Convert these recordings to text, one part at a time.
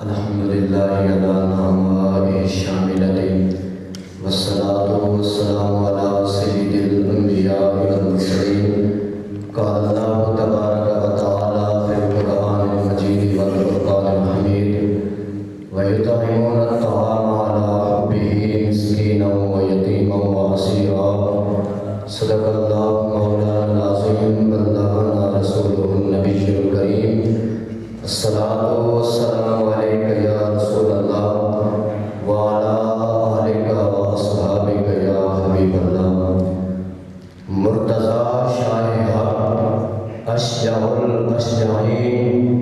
الحمدللہ علی نعمائہ الشاملۃ والصلاۃ والسلام علی سید الانبیاء والمرسلین قال اللہ تبارک و تعالی فی القرآن المجید والفرقان الحمید ویطعمون الطعام علی حبہ مسکینا ویتیما واسیرا صدق اللہ مولانا العظیم بلغنا رسولہ النبی الکریم الصلاۃ والسلام علیک یا رسول اللہ وعلی آلک واصحابک یا حبیب اللہ۔ مرتضی شاہ حق اشجع الاشجعین،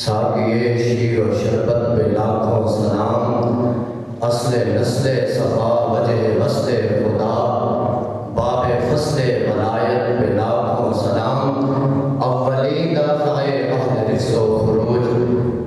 ساقی شیر و شربت پہ لاکھوں سلام، اصل نسل صفا وجہ وصل خدا، باب فصل ولایت پہ لاکھوں سلام، اولی دافع اہل رزق و خروج،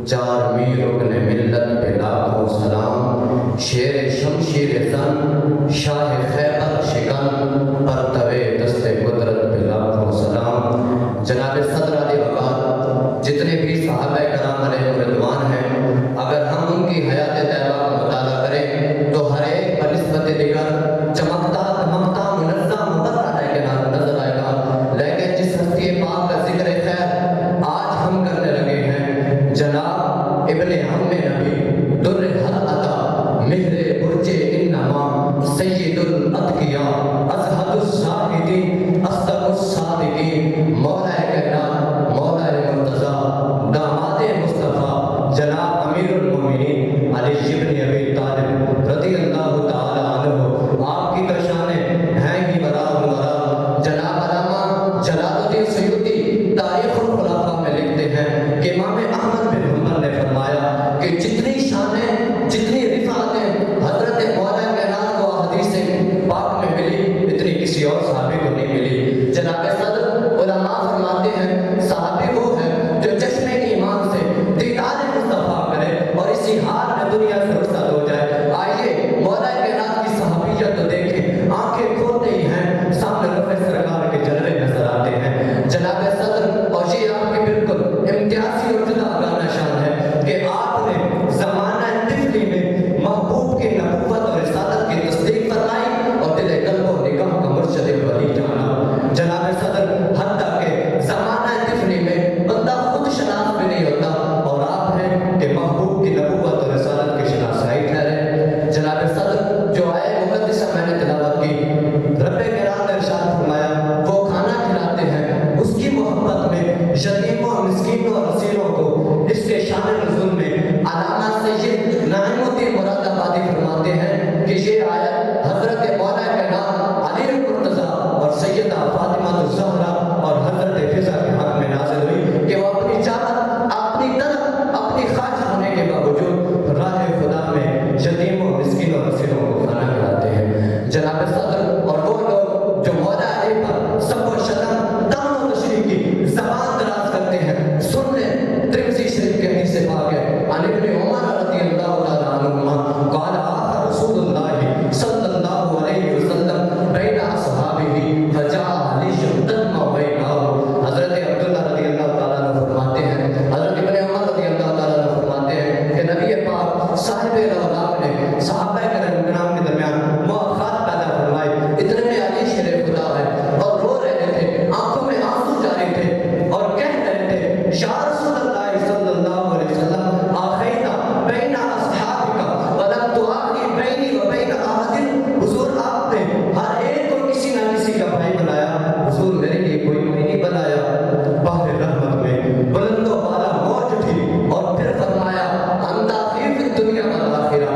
چار میر رکن ملت پہ لاکھوں سلام، شیر شمشیر زن شاہ خیبر شکن، پرتو دست قدرت پہ لاکھوں سلام۔ جناب صدر علی وقار جتنے بھی صحابہ کرام علیہ رضوان ہیں، اگر ہم ان کی حیات طیبہ کا مطالعہ کریں تو ہر ایک بنسبت دیگر چمکتا دمکتا منظم مبرہ ہے کہ نظر آئے گا، لیکن جس ہستی پاک کا ذکر خیر آج ہم کرنے لگے ہیں، جناب ابن عم نبی در حل عطا مہر برج انما سید الاتقیاء ازہد الزاہدین اصدق الصادقین، مولا کائنات مولا مرتضی داماد مصطفیٰ جناب امیر المومنین علی بن ابی طالب رضی اللہ تعالی عنہ، آپ کی تو شانیں ہیں ہی برا برا۔ جناب علامہ جلال الدین سیوطی تاریخ الخلفاء میں لکھتے ہیں کہ امام احمد بن حنبل نے فرمایا کہ جتنی شانیں جتنی رفعتیں حضرت مولا کائنات کو حدیث پاک میں ملی اتنی کسی اور صحابی کو نہیں ملی۔ جناب صدر علماء فرماتے ہیں صحابی وہ ہے جو چشم ایمان سے دیدار مصطفیٰ کرے اور اسی حال میں دنیا سے رخصت ہو جائے۔ آئیے مولا کائنات کی صحابیت تو دیکھیں، آنکھیں کھولتے ہی ہیں سامنے رفع سرکار کے جلوے نظر آتے ہیں۔ جناب صدر اور یہ آپ کی بالکل امتیازی اور جدا گانا شان ہے کہ آپ نے زمانہ طفلی میں محبوب کی نبوت اور رسالت کی تصدیق فرمائی اور دل قلب و نگاہ کا مرشد ولی جانا۔ جناب صدر حتیٰ کہ زمانہ طفلی میں بندہ خود شناخت بھی نہیں ہوتا اور آپ ہیں کہ محبوب کی نبوت اور رسالت کی شناسائی ٹھہرے۔ جناب صدر جو آئے مقدسہ میں نے تلاوت کی، رب کرام نے ارشاد فرمایا وہ کھانا کھلاتے ہیں اس کی محبت میں یتیموں مسکینوں اور اسیروں کو۔ اس کے شان نزول میں علامہ سید نعیم الدین مراد آبادی فرماتے ہیں کہ یہ آیت حضرت مولا کائنات علی المرتضیٰ اور سیدہ فاطمہ الزہرا اور حضرت فضا کے حق میں نازل ہوئی کہ وہ اپنی چاہت اپنی طلب اپنی خواہش ہونے کے باوجود راہ خدا میں یتیموں مسکینوں اور اسیروں کو کھانا کھلاتے ہیں۔ جناب صدر اور وہ لوگ جو مولا علی پر سب و شتم طعن و تشریح کی زبان دراز کرتے ہیں، سن لیں ترمذی شریف کے حدیث پاک ہے عن ابن عمر رضی اللہ تعالی عنہما قال آخر رسول اللہ صلی اللہ علیہ وسلم بین اصحابہ فجاء علی تدمع بینہم۔ حضرت عبداللہ رضی اللہ تعالیٰ عنہ فرماتے ہیں، حضرت ابن عمر رضی اللہ تعالیٰ عنہ فرماتے ہیں کہ نبی پاک صاحب رولاب نے صحابہ کرام کے درمیان مواخات پیدا فرمائی۔ اتنے میں علی شیر خدا ہے اور رو رہے تھے، آنکھوں میں آنسو جاری تھے اور کہہ رہے تھے یا رسول اللہ صلی اللہ علیہ وسلم آخینا بین اصحابک ولم تؤخی بینی و بین احد۔ حضور آپ نے ہر ایک کو کسی نہ کسی کا بھائی بنایا، حضور میرے لیے کوئی بھائی نہیں بنایا۔ بحر رحمت میں بلند و بالا موج اٹھی اور پھر فرمایا انت فی الدنیا والآخرہ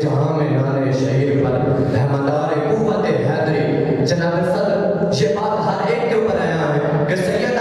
جہاں میں نان شہیر پر رحمدار قوت حیدری جناب صدر یہ بات ہر ایک کے اوپر آیا ہے کہ سید